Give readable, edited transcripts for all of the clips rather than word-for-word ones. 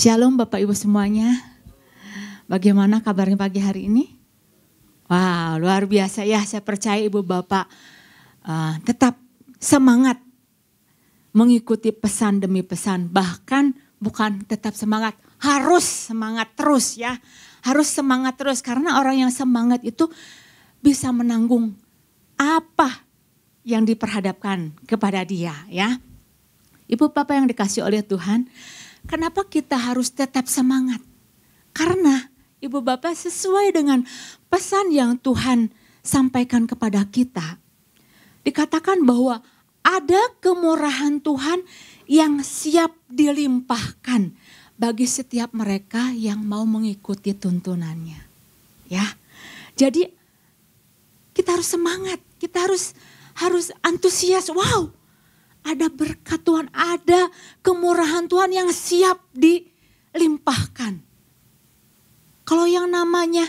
Shalom Bapak Ibu semuanya. Bagaimana kabarnya pagi hari ini? Wow, luar biasa ya. Saya percaya Ibu Bapak tetap semangat mengikuti pesan demi pesan. Bahkan bukan tetap semangat, harus semangat terus ya. Harus semangat terus karena orang yang semangat itu bisa menanggung apa yang diperhadapkan kepada dia ya. Ibu Bapak yang dikasih oleh Tuhan, kenapa kita harus tetap semangat? Karena Ibu Bapak sesuai dengan pesan yang Tuhan sampaikan kepada kita. Dikatakan bahwa ada kemurahan Tuhan yang siap dilimpahkan bagi setiap mereka yang mau mengikuti tuntunannya. Ya. Jadi kita harus semangat, kita harus antusias. Wow, ada berkat Tuhan, ada kemurahan Tuhan yang siap dilimpahkan. Kalau yang namanya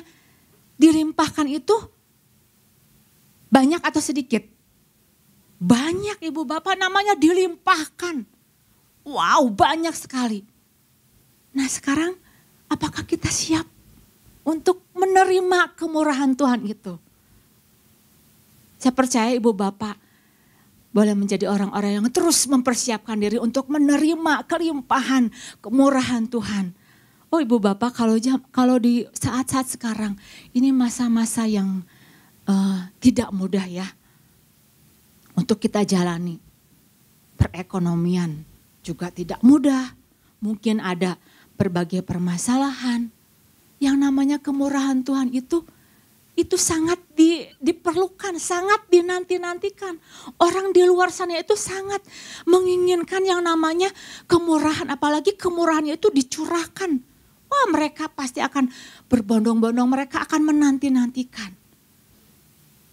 dilimpahkan itu banyak atau sedikit? Banyak Ibu Bapak, namanya dilimpahkan. Wow, banyak sekali. Nah sekarang apakah kita siap untuk menerima kemurahan Tuhan itu? Saya percaya Ibu Bapak boleh menjadi orang-orang yang terus mempersiapkan diri untuk menerima kelimpahan kemurahan Tuhan. Oh Ibu Bapak, kalau di saat-saat sekarang ini masa-masa yang tidak mudah ya untuk kita jalani. Perekonomian juga tidak mudah. Mungkin ada berbagai permasalahan. Yang namanya kemurahan Tuhan itu sangat diperlukan, sangat dinanti-nantikan. Orang di luar sana itu sangat menginginkan yang namanya kemurahan, apalagi kemurahannya itu dicurahkan. Wah, mereka pasti akan berbondong-bondong, mereka akan menanti-nantikan.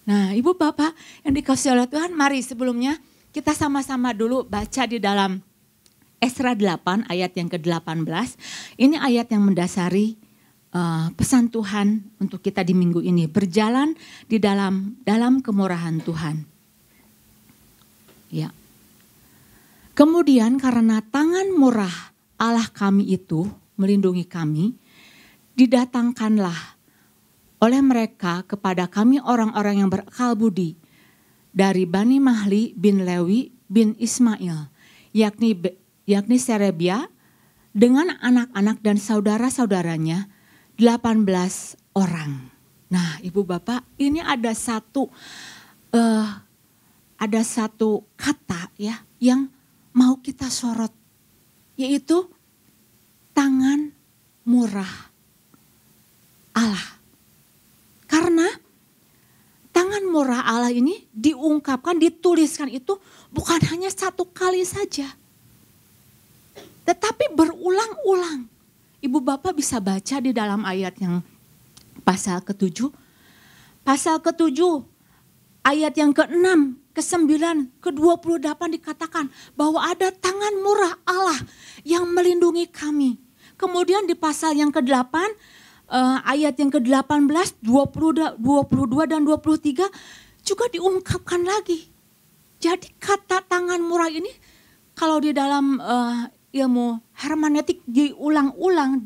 Nah, Ibu Bapak yang dikasihi oleh Tuhan, mari sebelumnya kita sama-sama dulu baca di dalam Esra 8 ayat yang ke-18. Ini ayat yang mendasari pesan Tuhan untuk kita di minggu ini, berjalan di dalam kemurahan Tuhan. Ya. Kemudian karena tangan murah Allah kami itu melindungi kami, didatangkanlah oleh mereka kepada kami orang-orang yang berakal budi dari Bani Mahli bin Lewi bin Ismail, yakni Serebia dengan anak-anak dan saudara-saudaranya 18 orang. Nah, Ibu Bapak, ini ada satu kata ya yang mau kita sorot, yaitu tangan murah Allah. Karena tangan murah Allah ini diungkapkan, dituliskan itu bukan hanya satu kali saja, tetapi berulang-ulang. Ibu Bapak bisa baca di dalam ayat yang pasal ke-7. Pasal ke-7 ayat yang ke-6, ke-9, ke-28 dikatakan bahwa ada tangan murah Allah yang melindungi kami. Kemudian di pasal yang ke-8 ayat yang ke-18, 22 dan 23 juga diungkapkan lagi. Jadi kata tangan murah ini kalau di dalam ilmu hermeneutik diulang-ulang,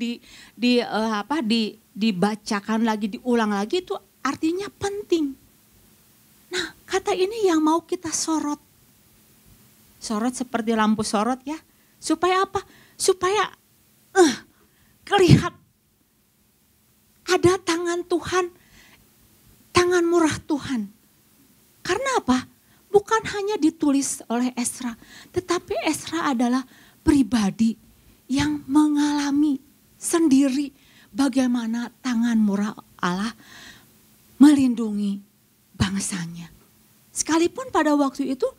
dibacakan lagi, diulang lagi, itu artinya penting. Nah, kata ini yang mau kita sorot. Sorot seperti lampu sorot ya. Supaya apa? Supaya kelihatan ada tangan Tuhan, tangan murah Tuhan. Karena apa? Bukan hanya ditulis oleh Esra, tetapi Esra adalah pribadi yang mengalami sendiri bagaimana tangan murah Allah melindungi bangsanya. Sekalipun pada waktu itu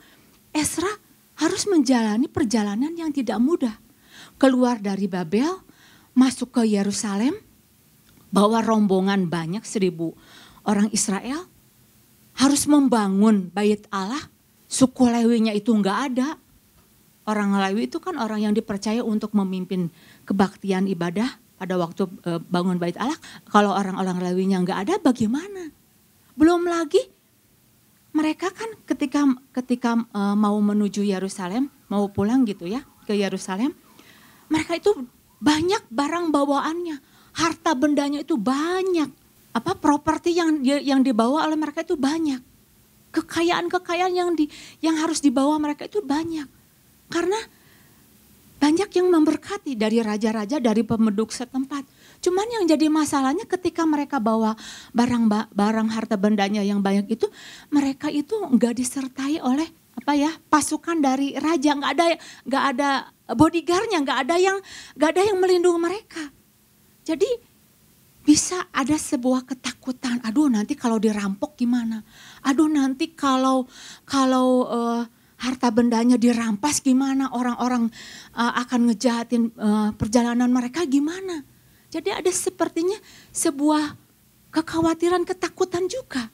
Esra harus menjalani perjalanan yang tidak mudah. Keluar dari Babel, masuk ke Yerusalem, bawa rombongan banyak 1.000 orang Israel, harus membangun bait Allah. Suku Lewinya itu enggak ada. Orang Lewi itu kan orang yang dipercaya untuk memimpin kebaktian ibadah pada waktu bangun bait Allah. Kalau orang-orang Lewinya enggak ada, bagaimana? Belum lagi mereka kan ketika mau menuju Yerusalem, mau pulang gitu ya ke Yerusalem, mereka itu banyak barang bawaannya, harta bendanya itu banyak. Properti yang dibawa oleh mereka itu banyak. Kekayaan-kekayaan yang harus dibawa mereka itu banyak. Karena banyak yang memberkati dari raja-raja, dari penduduk setempat. Cuman yang jadi masalahnya ketika mereka bawa barang harta bendanya yang banyak itu, mereka itu enggak disertai oleh pasukan dari raja, enggak ada bodyguardnya, enggak ada yang melindungi mereka. Jadi bisa ada sebuah ketakutan, aduh nanti kalau dirampok gimana? Aduh nanti kalau harta bendanya dirampas gimana? Orang-orang akan ngejahatin perjalanan mereka gimana? Jadi ada sepertinya sebuah kekhawatiran, ketakutan juga.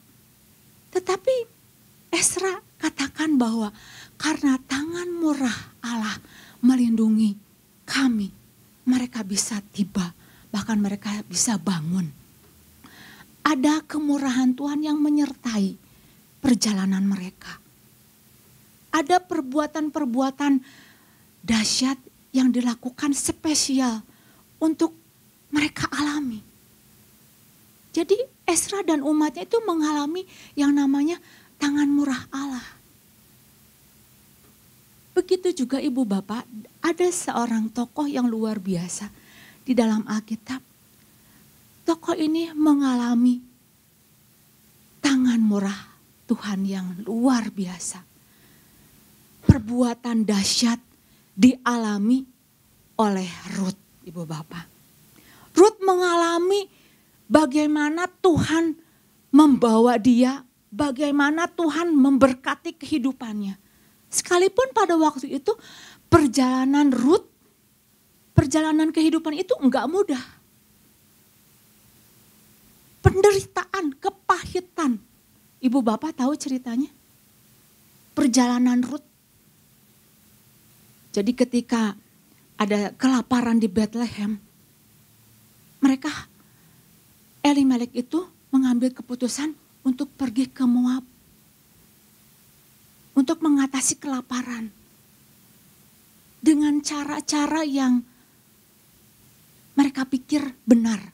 Tetapi Ezra katakan bahwa karena tangan murah Allah melindungi kami, mereka bisa tiba. Bahkan mereka bisa bangun. Ada kemurahan Tuhan yang menyertai perjalanan mereka. Ada perbuatan-perbuatan dahsyat yang dilakukan spesial untuk mereka alami. Jadi Ezra dan umatnya itu mengalami yang namanya tangan murah Allah. Begitu juga ibu bapak, ada seorang tokoh yang luar biasa di dalam Alkitab. Tokoh ini mengalami tangan murah Tuhan yang luar biasa. Perbuatan dahsyat dialami oleh Rut, ibu bapak. Rut mengalami bagaimana Tuhan membawa dia, bagaimana Tuhan memberkati kehidupannya. Sekalipun pada waktu itu perjalanan kehidupan itu enggak mudah. Penderitaan, kepahitan. Ibu bapak tahu ceritanya? Perjalanan Rut. Jadi ketika ada kelaparan di Bethlehem, Elimelek itu mengambil keputusan untuk pergi ke Moab. Untuk mengatasi kelaparan. Dengan cara-cara yang mereka pikir benar.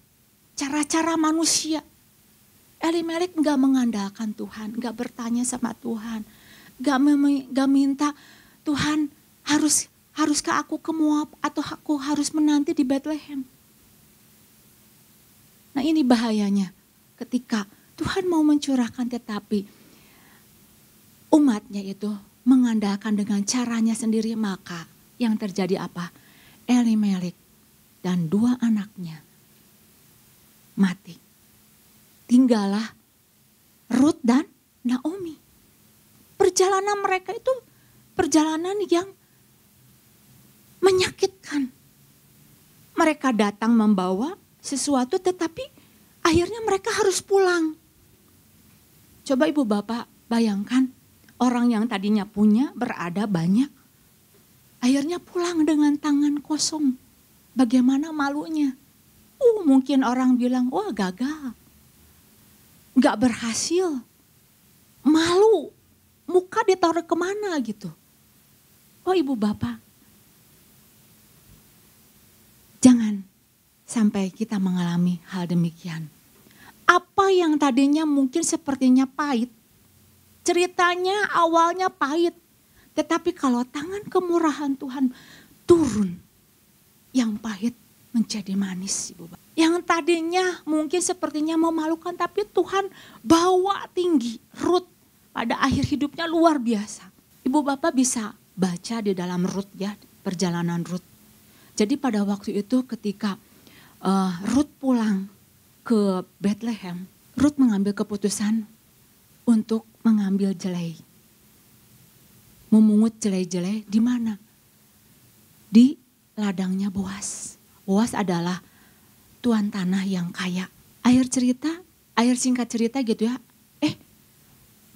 Cara-cara manusia. Elimelek gak mengandalkan Tuhan. Gak bertanya sama Tuhan. Gak minta Tuhan haruskah aku ke Moab atau aku harus menanti di Bethlehem. Nah ini bahayanya. Ketika Tuhan mau mencurahkan tetapi umatnya itu mengandalkan dengan caranya sendiri, maka yang terjadi apa? Elimelek dan 2 anaknya mati. Tinggallah Rut dan Naomi. Perjalanan mereka itu perjalanan yang menyakitkan. Mereka datang membawa sesuatu tetapi akhirnya mereka harus pulang. Coba ibu bapak bayangkan orang yang tadinya punya berada banyak. Akhirnya pulang dengan tangan kosong. Bagaimana malunya? Mungkin orang bilang, wah gagal. Gak berhasil. Malu. Muka ditaruh kemana gitu. Oh ibu bapak. Jangan sampai kita mengalami hal demikian. Apa yang tadinya mungkin sepertinya pahit. Ceritanya awalnya pahit. Tetapi kalau tangan kemurahan Tuhan turun. Yang pahit menjadi manis, ibu bapak. Yang tadinya mungkin sepertinya memalukan, tapi Tuhan bawa tinggi. Rut pada akhir hidupnya luar biasa. Ibu bapak bisa baca di dalam Rut ya, perjalanan Rut. Jadi pada waktu itu ketika Rut pulang ke Bethlehem, Rut mengambil keputusan untuk mengambil jelai. Memungut jelai-jelai di mana? Di ladangnya Boas. Boas adalah tuan tanah yang kaya. Akhir singkat cerita gitu ya.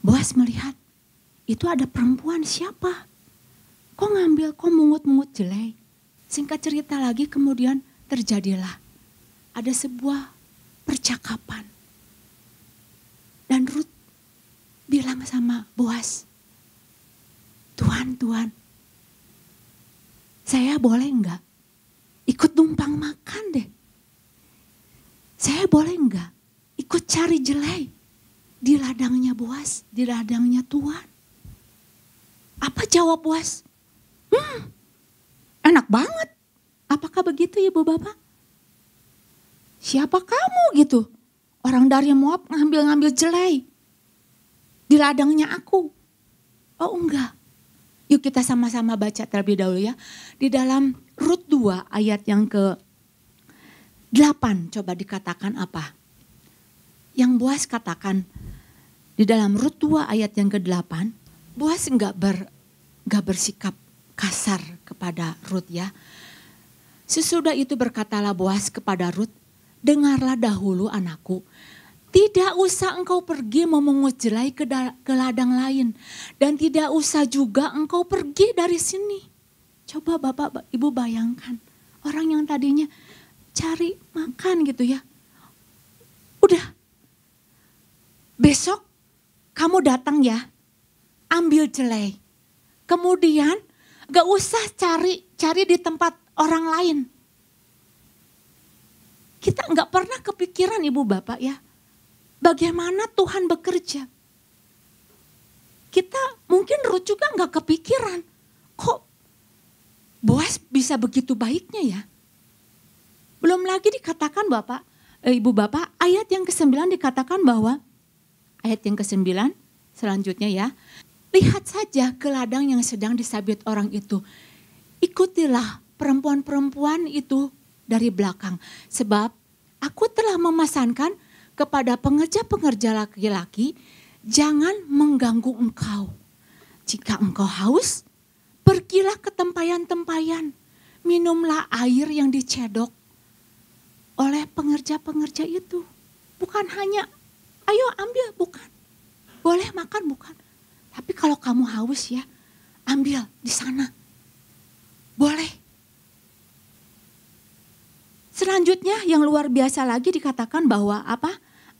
Boas melihat itu ada perempuan siapa? Kok mungut-mungut jelai? Singkat cerita lagi kemudian terjadilah. Ada sebuah percakapan. Dan Rut bilang sama Boas, Tuan, saya boleh enggak ikut numpang makan deh. Saya boleh enggak ikut cari jelai di ladangnya Boas, di ladangnya Tuhan? Apa jawab Boas? Enak banget. Apakah begitu ibu bapak? Siapa kamu gitu? Orang dari Moab ngambil jelai di ladangnya aku. Oh enggak. Yuk kita sama-sama baca terlebih dahulu ya. Di dalam Rut 2 ayat yang ke-8 coba dikatakan apa? Yang Boas katakan di dalam Rut 2 ayat yang ke-8, Boas enggak bersikap kasar kepada Rut ya. Sesudah itu berkatalah Boas kepada Rut, dengarlah dahulu anakku. Tidak usah engkau pergi memungut jelai ke ladang lain. Dan tidak usah juga engkau pergi dari sini. Coba bapak ibu bayangkan. Orang yang tadinya cari makan gitu ya. Udah. Besok kamu datang ya. Ambil jelai. Kemudian gak usah cari di tempat orang lain. Kita gak pernah kepikiran ibu bapak ya. Bagaimana Tuhan bekerja. Kita mungkin Rut juga gak kepikiran. Kok Boas bisa begitu baiknya ya. Belum lagi dikatakan ibu bapak ayat yang ke-9 dikatakan bahwa. Ayat yang ke-9 selanjutnya ya. Lihat saja ke ladang yang sedang disabit orang itu. Ikutilah perempuan-perempuan itu dari belakang. Sebab aku telah memesankan kepada pengerja-pengerja laki-laki, jangan mengganggu engkau. Jika engkau haus, pergilah ke tempayan-tempayan. Minumlah air yang dicedok oleh pengerja-pengerja itu. Bukan hanya, ayo ambil, bukan. Boleh makan, bukan. Tapi kalau kamu haus ya, ambil di sana. Boleh. Selanjutnya yang luar biasa lagi dikatakan bahwa apa?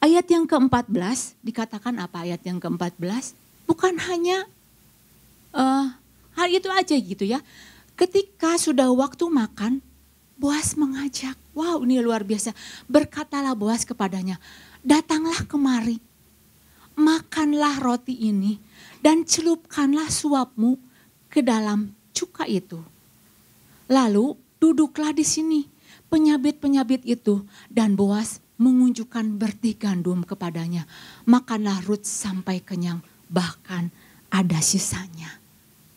Ayat yang ke-14 dikatakan apa ayat yang ke-14? Bukan hanya hal itu aja gitu ya. Ketika sudah waktu makan, Boas mengajak. Wow ini luar biasa. Berkatalah Boas kepadanya, datanglah kemari, makanlah roti ini dan celupkanlah suapmu ke dalam cuka itu. Lalu duduklah di sini. Penyabit-penyabit itu dan Boas mengunjukkan bertih gandum kepadanya. Makanlah Rut sampai kenyang, bahkan ada sisanya.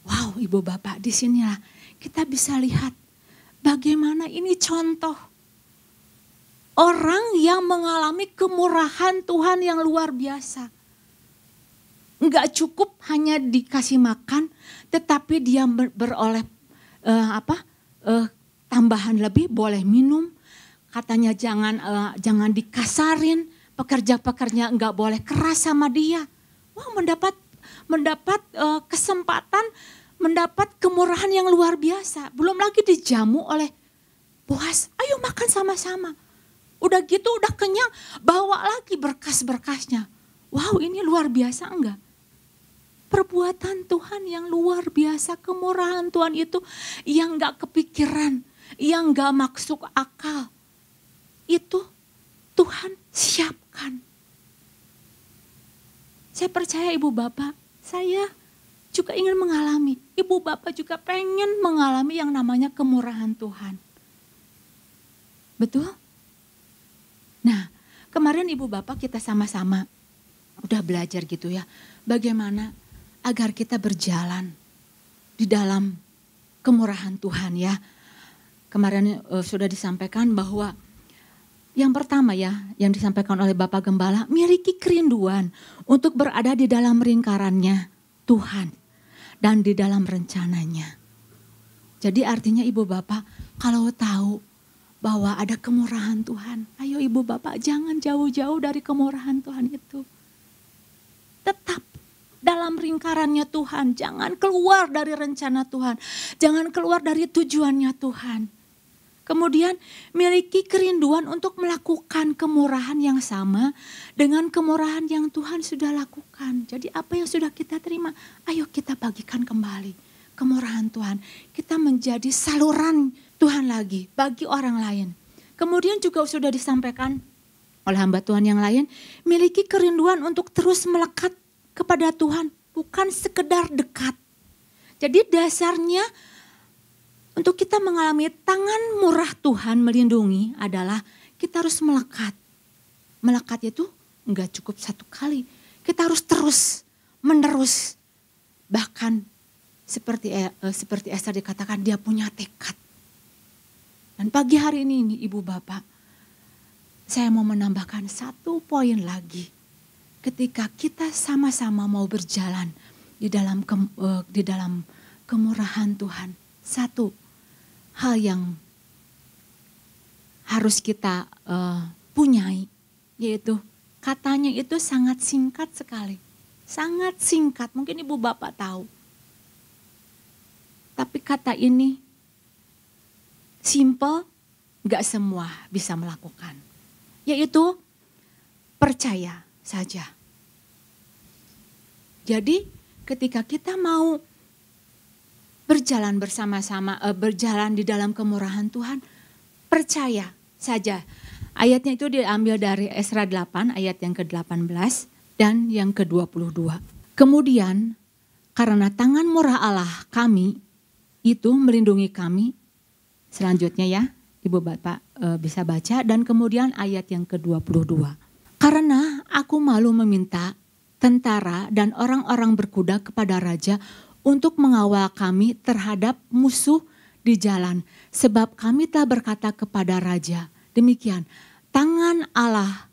Wow ibu bapak, disinilah kita bisa lihat bagaimana ini contoh. Orang yang mengalami kemurahan Tuhan yang luar biasa. Enggak cukup hanya dikasih makan, tetapi dia beroleh tambahan lebih, boleh minum. Katanya jangan dikasarin, pekerja-pekerja enggak boleh keras sama dia. Wah mendapat kesempatan, mendapat kemurahan yang luar biasa. Belum lagi dijamu oleh Boas, ayo makan sama-sama. Udah gitu udah kenyang, bawa lagi berkas-berkasnya. Wow ini luar biasa enggak? Perbuatan Tuhan yang luar biasa, kemurahan Tuhan itu yang enggak kepikiran, yang enggak masuk akal. Itu Tuhan siapkan. Saya percaya ibu bapak, saya juga ingin mengalami. Ibu bapak juga pengen mengalami yang namanya kemurahan Tuhan. Betul? Nah, kemarin ibu bapak kita sama-sama udah belajar gitu ya. Bagaimana agar kita berjalan di dalam kemurahan Tuhan ya. Kemarin sudah disampaikan bahwa yang pertama ya, yang disampaikan oleh Bapak Gembala, miliki kerinduan untuk berada di dalam lingkarannya Tuhan dan di dalam rencananya. Jadi artinya ibu bapak kalau tahu bahwa ada kemurahan Tuhan, ayo ibu bapak jangan jauh-jauh dari kemurahan Tuhan itu. Tetap dalam lingkarannya Tuhan, jangan keluar dari rencana Tuhan, jangan keluar dari tujuannya Tuhan. Kemudian miliki kerinduan untuk melakukan kemurahan yang sama dengan kemurahan yang Tuhan sudah lakukan. Jadi apa yang sudah kita terima, ayo kita bagikan kembali kemurahan Tuhan. Kita menjadi saluran Tuhan lagi bagi orang lain. Kemudian juga sudah disampaikan oleh hamba Tuhan yang lain, miliki kerinduan untuk terus melekat kepada Tuhan, bukan sekedar dekat. Jadi dasarnya untuk kita mengalami tangan murah Tuhan melindungi adalah kita harus melekat. Melekat itu enggak cukup satu kali, kita harus terus, menerus. Bahkan seperti Esther dikatakan dia punya tekad. Dan pagi hari ini Ibu Bapak, saya mau menambahkan satu poin lagi. Ketika kita sama-sama mau berjalan di dalam kemurahan Tuhan. Satu hal yang harus kita punyai, yaitu katanya itu sangat singkat sekali. Sangat singkat, mungkin Ibu Bapak tahu. Tapi kata ini simple, gak semua bisa melakukan. Yaitu percaya saja. Jadi ketika kita mau berjalan bersama-sama, berjalan di dalam kemurahan Tuhan, percaya saja. Ayatnya itu diambil dari Esra 8 ayat yang ke-18 dan yang ke-22. Kemudian karena tangan murah Allah kami itu melindungi kami. Selanjutnya ya, Ibu Bapak bisa baca dan kemudian ayat yang ke-22. Karena aku malu meminta tentara dan orang-orang berkuda kepada raja untuk mengawal kami terhadap musuh di jalan. Sebab kami telah berkata kepada raja, demikian, tangan Allah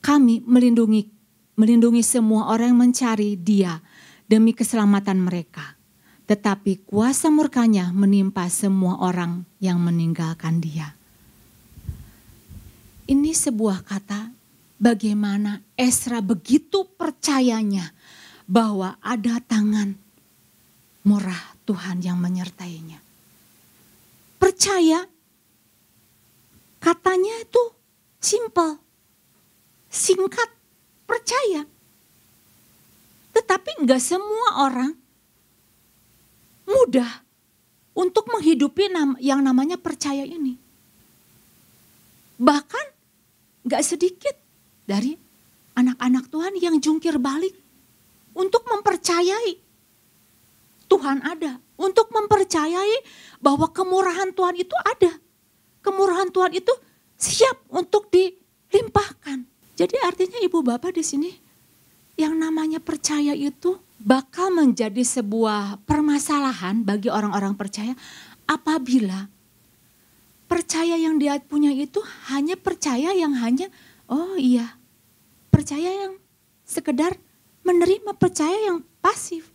kami melindungi semua orang yang mencari dia demi keselamatan mereka. Tetapi kuasa murkanya menimpa semua orang yang meninggalkan dia. Ini sebuah kata bagaimana Esra begitu percayanya bahwa ada tangan murah Tuhan yang menyertainya. Percaya, katanya itu simple, singkat, percaya. Tetapi enggak semua orang mudah untuk menghidupi yang namanya percaya ini. Bahkan enggak sedikit dari anak-anak Tuhan yang jungkir balik untuk mempercayai Tuhan ada. Untuk mempercayai bahwa kemurahan Tuhan itu ada. Kemurahan Tuhan itu siap untuk dilimpahkan. Jadi artinya Ibu Bapak di sini yang namanya percaya itu bakal menjadi sebuah permasalahan bagi orang-orang percaya apabila percaya yang dia punya itu hanya percaya yang hanya oh iya, percaya yang sekedar menerima, percaya yang pasif.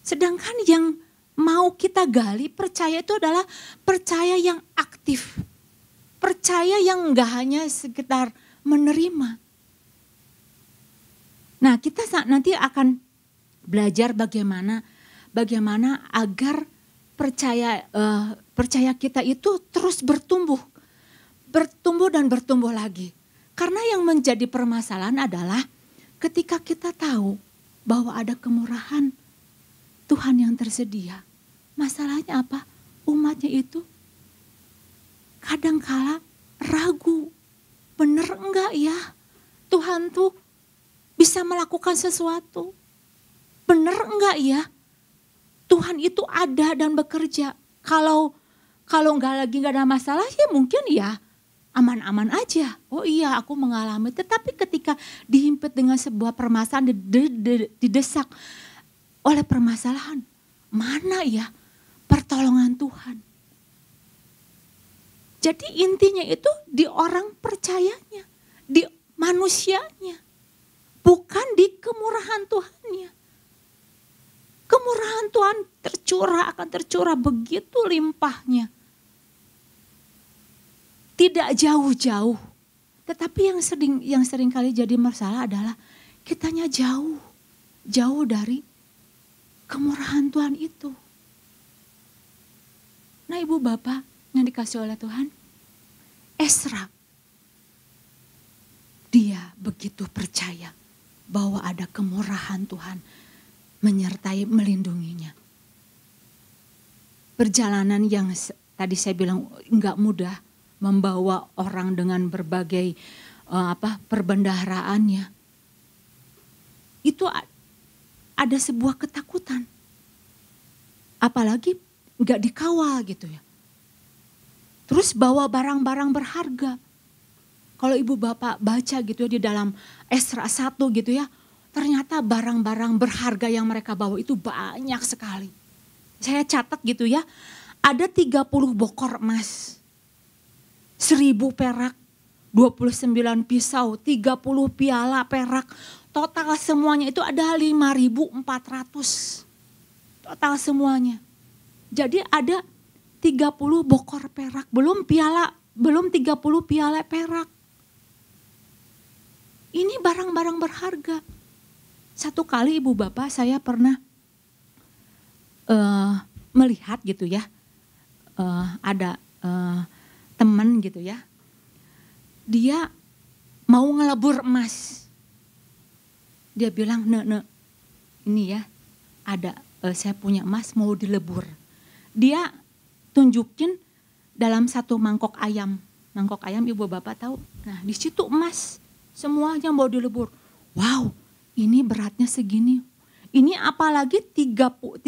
Sedangkan yang mau kita gali percaya itu adalah percaya yang aktif. Percaya yang enggak hanya sekedar menerima. Nah, kita nanti akan belajar bagaimana agar percaya kita itu terus bertumbuh dan bertumbuh lagi. Karena yang menjadi permasalahan adalah ketika kita tahu bahwa ada kemurahan Tuhan yang tersedia. Masalahnya apa? Umatnya itu kadangkala ragu. Bener enggak ya? Tuhan tuh bisa melakukan sesuatu. Bener enggak ya? Tuhan itu ada dan bekerja. Kalau enggak ada masalah ya mungkin ya aman-aman aja. Oh iya aku mengalami. Tetapi ketika dihimpit dengan sebuah permasalahan, didesak oleh permasalahan, mana ya pertolongan Tuhan. Jadi intinya itu di orang percayanya, di manusianya, bukan di kemurahan Tuhannya. Kemurahan Tuhan akan tercurah begitu limpahnya. Tidak jauh-jauh. Tetapi yang sering kali jadi masalah adalah kitanya jauh dari kemurahan Tuhan itu. Nah Ibu Bapak yang dikasih oleh Tuhan, Esra, dia begitu percaya bahwa ada kemurahan Tuhan menyertai melindunginya. Perjalanan yang tadi saya bilang enggak mudah membawa orang dengan berbagai perbendaharaannya. Itu ada sebuah ketakutan. Apalagi enggak dikawal gitu ya. Terus bawa barang-barang berharga. Kalau ibu bapak baca gitu ya di dalam Esra 1 gitu ya. Ternyata barang-barang berharga yang mereka bawa itu banyak sekali. Saya catat gitu ya. Ada 30 bokor emas. 1000 perak. 29 pisau. 30 piala perak. Total semuanya itu ada 5.400. Total semuanya. Jadi ada 30 bokor perak. Belum 30 piala perak. Ini barang-barang berharga. Satu kali ibu bapak saya pernah melihat gitu ya. Ada teman gitu ya. Dia mau ngelebur emas. Dia bilang, "Nek, ini ya ada saya punya emas mau dilebur." Dia tunjukin dalam satu mangkok ayam. Mangkok ayam ibu bapak tahu. Nah di situ emas semuanya mau dilebur. Wow, ini beratnya segini. Ini apalagi 30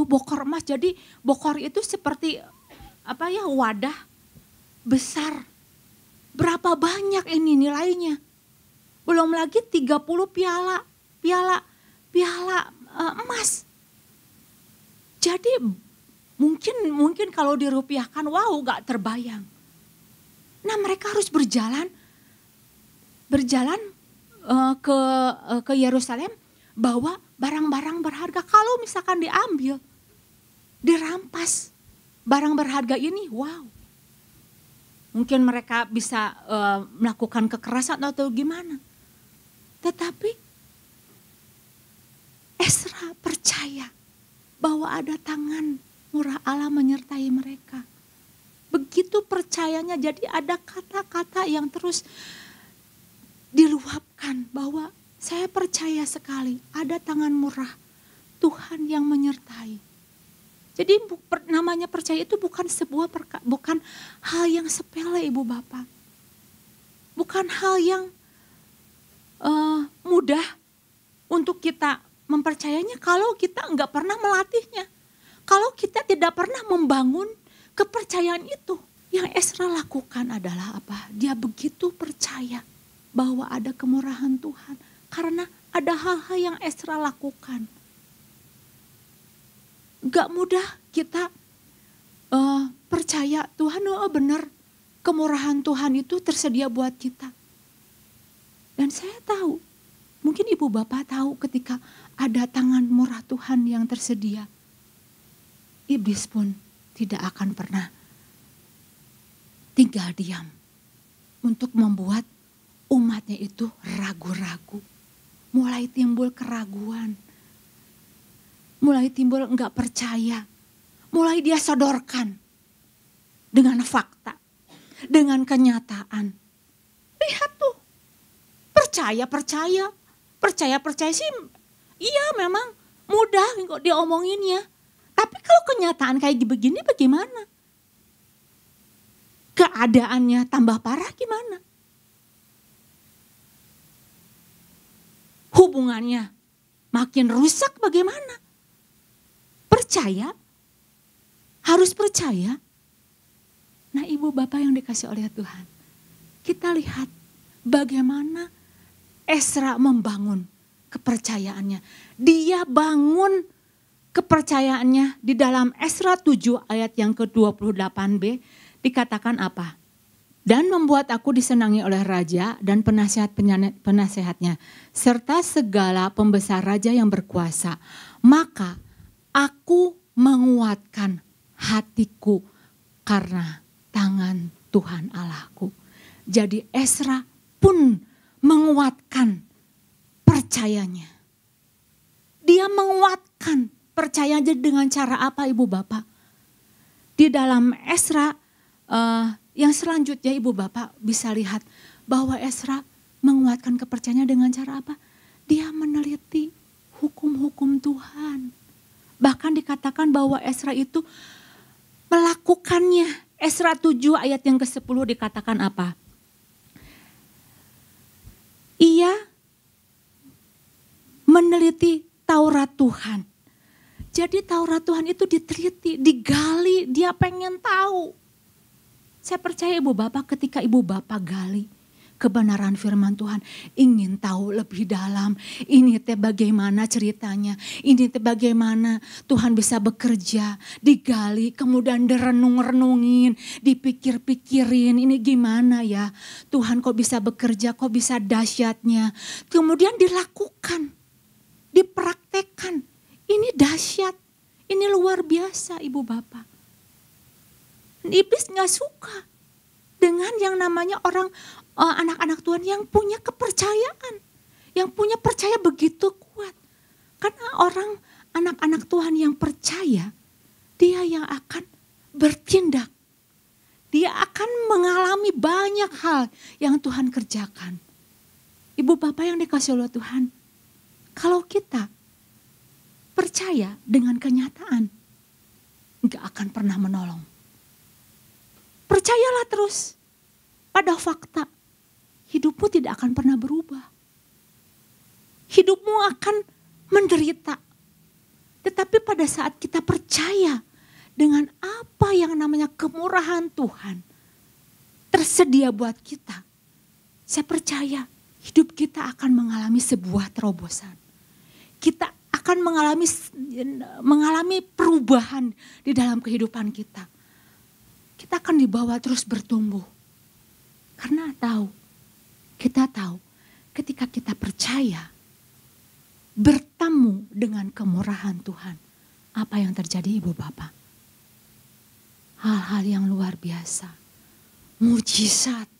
bokor emas. Jadi bokor itu seperti wadah besar. Berapa banyak ini nilainya? Belum lagi 30 piala emas. Jadi mungkin kalau dirupiahkan, wow, gak terbayang. Nah mereka harus berjalan ke Yerusalem, bawa barang-barang berharga. Kalau misalkan diambil, dirampas barang berharga ini, wow. Mungkin mereka bisa melakukan kekerasan atau gimana. Tetapi Esra percaya bahwa ada tangan murah Allah menyertai mereka. Begitu percayanya, jadi ada kata-kata yang terus diluapkan bahwa saya percaya sekali ada tangan murah Tuhan yang menyertai. Jadi namanya percaya itu bukan hal yang sepele ibu bapak. Bukan hal yang mudah untuk kita mempercayainya kalau kita enggak pernah melatihnya. Kalau kita tidak pernah membangun kepercayaan itu. Yang Esra lakukan adalah apa? Dia begitu percaya bahwa ada kemurahan Tuhan. Karena ada hal-hal yang Esra lakukan. Gak mudah kita percaya Tuhan benar. Kemurahan Tuhan itu tersedia buat kita. Dan saya tahu, mungkin ibu bapak tahu ketika ada tangan murah Tuhan yang tersedia. Iblis pun tidak akan pernah tinggal diam untuk membuat umatnya itu ragu-ragu. Mulai timbul keraguan. Mulai timbul enggak percaya. Mulai dia sodorkan dengan fakta. Dengan kenyataan. Lihat tuh. Percaya sih. Iya memang mudah kok diomonginnya. Tapi kalau kenyataan kayak begini bagaimana? Keadaannya tambah parah gimana? Hubungannya makin rusak bagaimana? Percaya? Harus percaya? Nah ibu bapak yang dikasih oleh Tuhan. Kita lihat bagaimana Esra membangun kepercayaannya. Dia bangun kepercayaannya di dalam Esra 7 ayat yang ke-28b dikatakan apa? Dan membuat aku disenangi oleh raja dan penasehatnya serta segala pembesar raja yang berkuasa. Maka aku menguatkan hatiku karena tangan Tuhan Allahku. Jadi Esra pun menguatkan percayanya. Dia menguatkan percayanya dengan cara apa ibu bapak? Di dalam Esra yang selanjutnya ibu bapak bisa lihat bahwa Esra menguatkan kepercayaannya dengan cara apa? Dia meneliti hukum-hukum Tuhan. Bahkan dikatakan bahwa Esra itu melakukannya. Esra 7 ayat yang ke-10 dikatakan apa? Ia meneliti Taurat Tuhan. Jadi Taurat Tuhan itu diteliti, digali, dia pengen tahu. Saya percaya ibu bapak ketika ibu bapak gali kebenaran firman Tuhan, ingin tahu lebih dalam. Ini teh bagaimana ceritanya, ini teh bagaimana Tuhan bisa bekerja, digali, kemudian direnung-renungin, dipikir-pikirin, ini gimana ya. Tuhan kok bisa bekerja, kok bisa dahsyatnya. Kemudian dilakukan, dipraktekkan. Ini dahsyat, ini luar biasa ibu bapak. Iblis gak suka dengan yang namanya anak-anak Tuhan yang punya kepercayaan. Yang punya percaya begitu kuat. Karena anak-anak Tuhan yang percaya, dia yang akan bertindak. Dia akan mengalami banyak hal yang Tuhan kerjakan. Ibu bapak yang dikasih oleh Tuhan, kalau kita percaya dengan kenyataan, gak akan pernah menolong. Percayalah terus pada fakta. Hidupmu tidak akan pernah berubah. Hidupmu akan menderita. Tetapi pada saat kita percaya dengan apa yang namanya kemurahan Tuhan tersedia buat kita, saya percaya hidup kita akan mengalami sebuah terobosan. Kita akan mengalami perubahan di dalam kehidupan kita. Kita akan dibawa terus bertumbuh. Karena kita tahu ketika kita percaya, bertemu dengan kemurahan Tuhan, apa yang terjadi ibu bapak? Hal-hal yang luar biasa, mujizat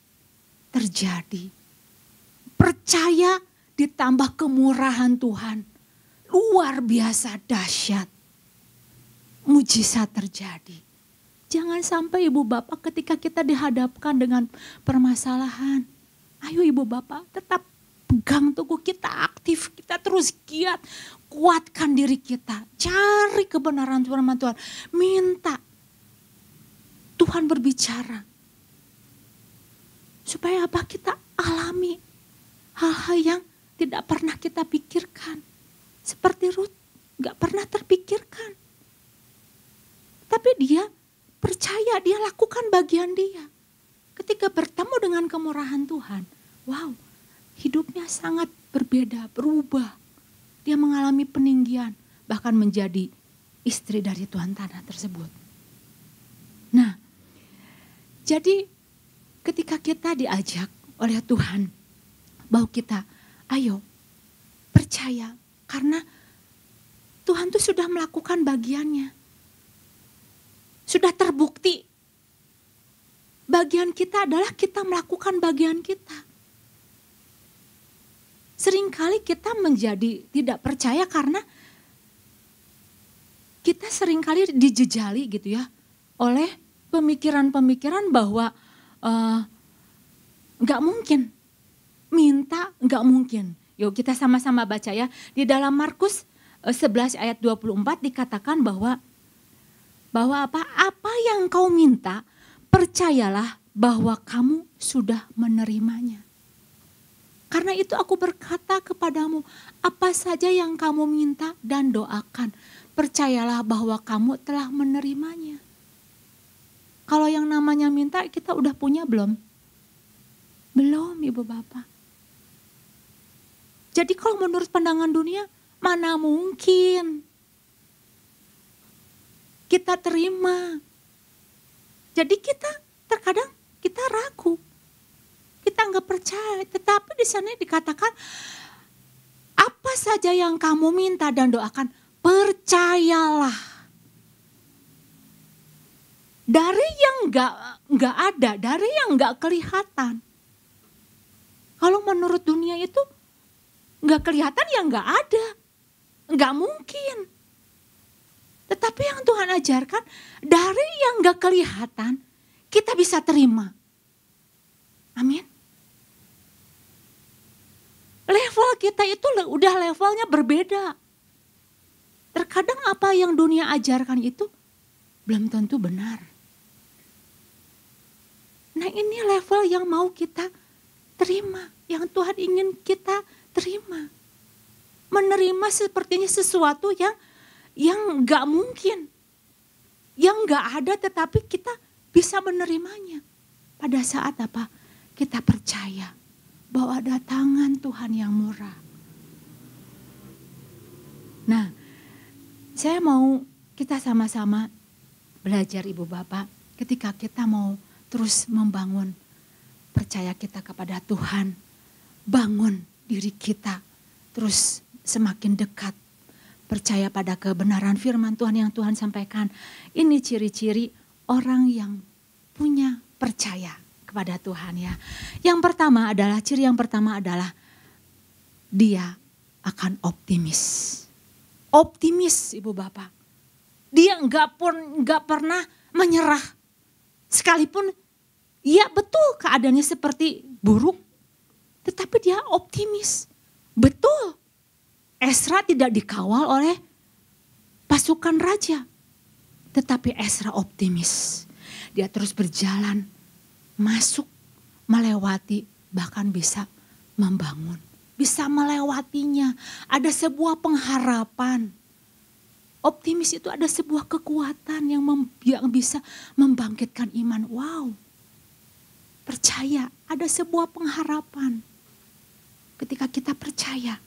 terjadi. Percaya ditambah kemurahan Tuhan, luar biasa dahsyat. Mujizat terjadi. Jangan sampai ibu bapak ketika kita dihadapkan dengan permasalahan. Ayo ibu bapak tetap pegang teguh, kita aktif, kita terus giat. Kuatkan diri kita, cari kebenaran firman Tuhan. Minta Tuhan berbicara. Supaya apa? Kita alami hal-hal yang tidak pernah kita pikirkan. Seperti Ruth, gak pernah terpikirkan. Tapi dia percaya, dia lakukan bagian dia. Ketika bertemu dengan kemurahan Tuhan, wow, hidupnya sangat berbeda, berubah. Dia mengalami peninggian, bahkan menjadi istri dari tuan tanah tersebut. Nah, jadi ketika kita diajak oleh Tuhan, bahwa kita, ayo percaya, karena Tuhan tuh sudah melakukan bagiannya. Sudah terbukti. Bagian kita adalah kita melakukan bagian kita. Seringkali kita menjadi tidak percaya karena kita seringkali dijejali gitu ya. Oleh pemikiran-pemikiran bahwa gak mungkin. Minta gak mungkin. Yuk kita sama-sama baca ya. Di dalam Markus 11 ayat 24 dikatakan bahwa apa yang kau minta, percayalah bahwa kamu sudah menerimanya. Karena itu aku berkata kepadamu, apa saja yang kamu minta dan doakan, percayalah bahwa kamu telah menerimanya. Kalau yang namanya minta kita udah punya belum? Belum ibu bapak. Jadi kalau menurut pandangan dunia, mana mungkin kita terima. Jadi kita terkadang kita ragu. Kita nggak percaya. Tetapi di sana dikatakan apa saja yang kamu minta dan doakan, percayalah. Dari yang nggak ada, dari yang nggak kelihatan. Kalau menurut dunia itu nggak kelihatan ya nggak ada, nggak mungkin. Tetapi yang Tuhan ajarkan, dari yang gak kelihatan, kita bisa terima. Amin. Level kita itu udah levelnya berbeda. Terkadang apa yang dunia ajarkan itu belum tentu benar. Nah ini level yang mau kita terima, yang Tuhan ingin kita terima. Menerima sepertinya sesuatu yang gak mungkin, yang gak ada tetapi kita bisa menerimanya. Pada saat apa? Kita percaya bahwa ada tangan Tuhan yang murah. Nah, saya mau kita sama-sama belajar Ibu Bapak ketika kita mau terus membangun percaya kita kepada Tuhan. Bangun diri kita terus semakin dekat. Percaya pada kebenaran firman Tuhan yang Tuhan sampaikan. Ini ciri-ciri orang yang punya percaya kepada Tuhan ya. Ciri yang pertama adalah dia akan optimis. Optimis Ibu Bapak. Dia enggak pernah menyerah. Sekalipun ya betul keadaannya seperti buruk. Tetapi dia optimis. Betul. Esra tidak dikawal oleh pasukan raja. Tetapi Esra optimis. Dia terus berjalan, masuk, melewati, bahkan bisa membangun. Bisa melewatinya. Ada sebuah pengharapan. Optimis itu ada sebuah kekuatan yang bisa membangkitkan iman. Wow. Percaya, ada sebuah pengharapan. Ketika kita percaya,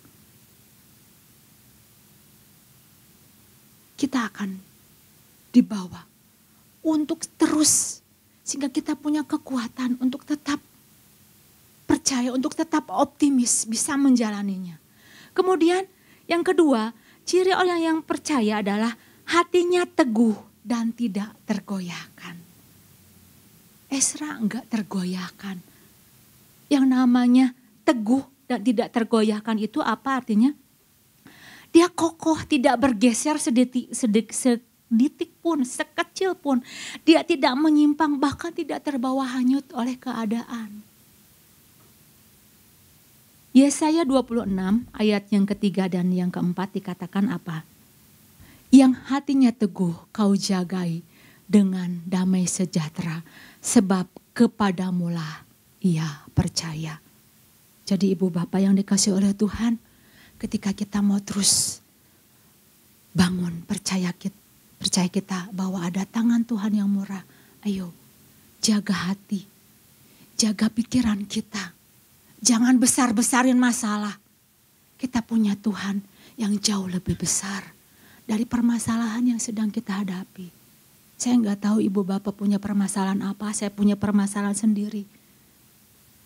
kita akan dibawa untuk terus, sehingga kita punya kekuatan untuk tetap percaya, untuk tetap optimis, bisa menjalaninya. Kemudian yang kedua, ciri orang yang percaya adalah hatinya teguh dan tidak tergoyahkan. Esra enggak tergoyahkan. Yang namanya teguh dan tidak tergoyahkan itu apa artinya? Dia kokoh, tidak bergeser sedetik pun, sekecil pun. Dia tidak menyimpang, bahkan tidak terbawa hanyut oleh keadaan. Yesaya 26 ayat yang ketiga dan yang keempat dikatakan apa? Yang hatinya teguh kau jagai dengan damai sejahtera, sebab kepadamulah ia percaya. Jadi Ibu Bapak yang dikasihi oleh Tuhan, ketika kita mau terus bangun, percaya kita bahwa ada tangan Tuhan yang murah. Ayo, jaga hati, jaga pikiran kita. Jangan besar-besarin masalah. Kita punya Tuhan yang jauh lebih besar dari permasalahan yang sedang kita hadapi. Saya nggak tahu Ibu Bapak punya permasalahan apa, saya punya permasalahan sendiri.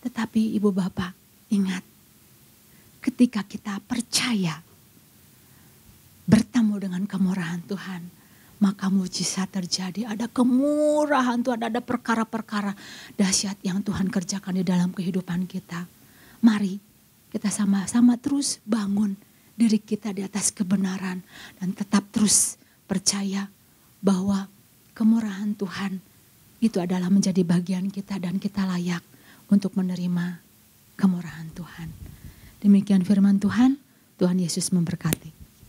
Tetapi Ibu Bapak ingat, ketika kita percaya bertemu dengan kemurahan Tuhan, maka mujizat terjadi. Ada kemurahan Tuhan, ada perkara-perkara dahsyat yang Tuhan kerjakan di dalam kehidupan kita. Mari kita sama-sama terus bangun diri kita di atas kebenaran dan tetap terus percaya bahwa kemurahan Tuhan itu adalah menjadi bagian kita dan kita layak untuk menerima kemurahan Tuhan. Demikian firman Tuhan, Tuhan Yesus memberkati.